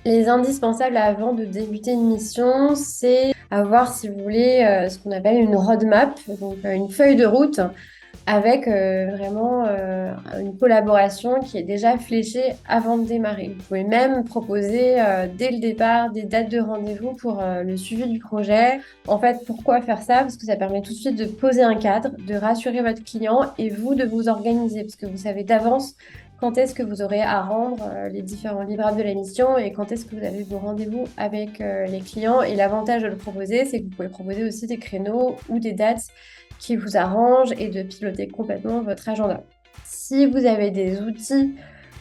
Les indispensables avant de débuter une mission, c'est avoir, si vous voulez, ce qu'on appelle une roadmap, donc une feuille de route avec vraiment une collaboration qui est déjà fléchée avant de démarrer. Vous pouvez même proposer dès le départ des dates de rendez-vous pour le suivi du projet. En fait, pourquoi faire ça? Parce que ça permet tout de suite de poser un cadre, de rassurer votre client et vous de vous organiser, parce que vous savez d'avance quand est-ce que vous aurez à rendre les différents livrables de la mission et quand est-ce que vous avez vos rendez-vous avec les clients. Et l'avantage de le proposer, c'est que vous pouvez proposer aussi des créneaux ou des dates qui vous arrangent et de piloter complètement votre agenda. Si vous avez des outils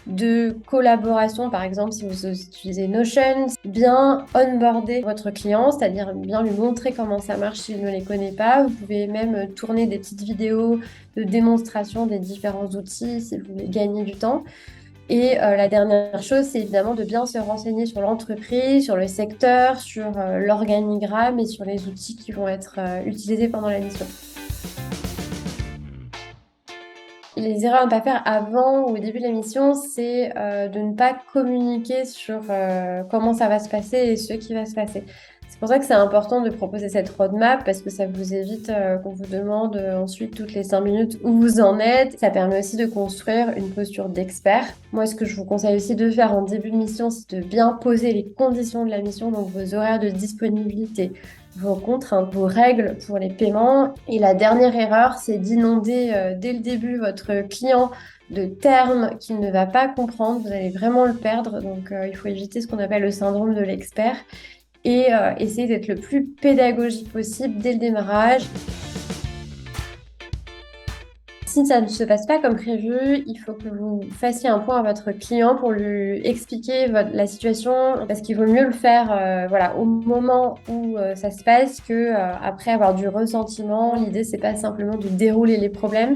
de collaboration, par exemple, si vous utilisez Notion, bien onboarder votre client, c'est-à-dire bien lui montrer comment ça marche s'il ne les connaît pas. Vous pouvez même tourner des petites vidéos de démonstration des différents outils si vous voulez gagner du temps. Et la dernière chose, c'est évidemment de bien se renseigner sur l'entreprise, sur le secteur, sur l'organigramme et sur les outils qui vont être utilisés pendant la mission. Les erreurs à ne pas faire avant ou au début de la mission, c'est de ne pas communiquer sur comment ça va se passer et ce qui va se passer. C'est pour ça que c'est important de proposer cette roadmap parce que ça vous évite qu'on vous demande ensuite toutes les 5 minutes où vous en êtes. Ça permet aussi de construire une posture d'expert. Moi, ce que je vous conseille aussi de faire en début de mission, c'est de bien poser les conditions de la mission, donc vos horaires de disponibilité, vos contraintes, vos règles pour les paiements. Et la dernière erreur, c'est d'inonder dès le début votre client de termes qu'il ne va pas comprendre. Vous allez vraiment le perdre. Donc, il faut éviter ce qu'on appelle le syndrome de l'expert et essayer d'être le plus pédagogique possible dès le démarrage. Si ça ne se passe pas comme prévu, il faut que vous fassiez un point à votre client pour lui expliquer la situation, parce qu'il vaut mieux le faire voilà, au moment où ça se passe que après avoir du ressentiment. L'idée, c'est pas simplement de dérouler les problèmes,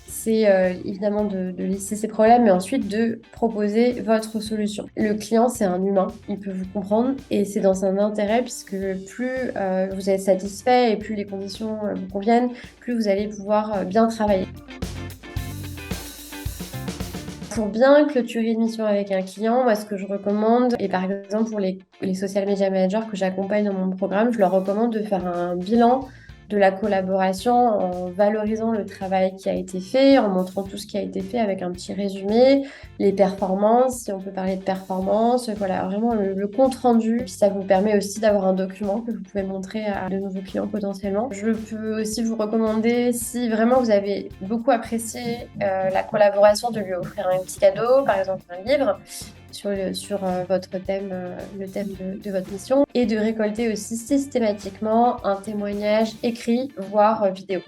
c'est évidemment de lister ces problèmes, mais ensuite de proposer votre solution. Le client, c'est un humain, il peut vous comprendre et c'est dans son intérêt puisque plus vous êtes satisfait et plus les conditions vous conviennent, plus vous allez pouvoir bien travailler. Pour bien clôturer une mission avec un client, moi, ce que je recommande, et par exemple pour les social media managers que j'accompagne dans mon programme, je leur recommande de faire un bilan de la collaboration en valorisant le travail qui a été fait, en montrant tout ce qui a été fait avec un petit résumé, les performances, si on peut parler de performances, voilà, vraiment le compte rendu. Puis ça vous permet aussi d'avoir un document que vous pouvez montrer à de nouveaux clients potentiellement. Je peux aussi vous recommander, si vraiment vous avez beaucoup apprécié la collaboration, de lui offrir un petit cadeau, par exemple un livre sur votre thème, le thème de votre mission, et de récolter aussi systématiquement un témoignage écrit, voire vidéo.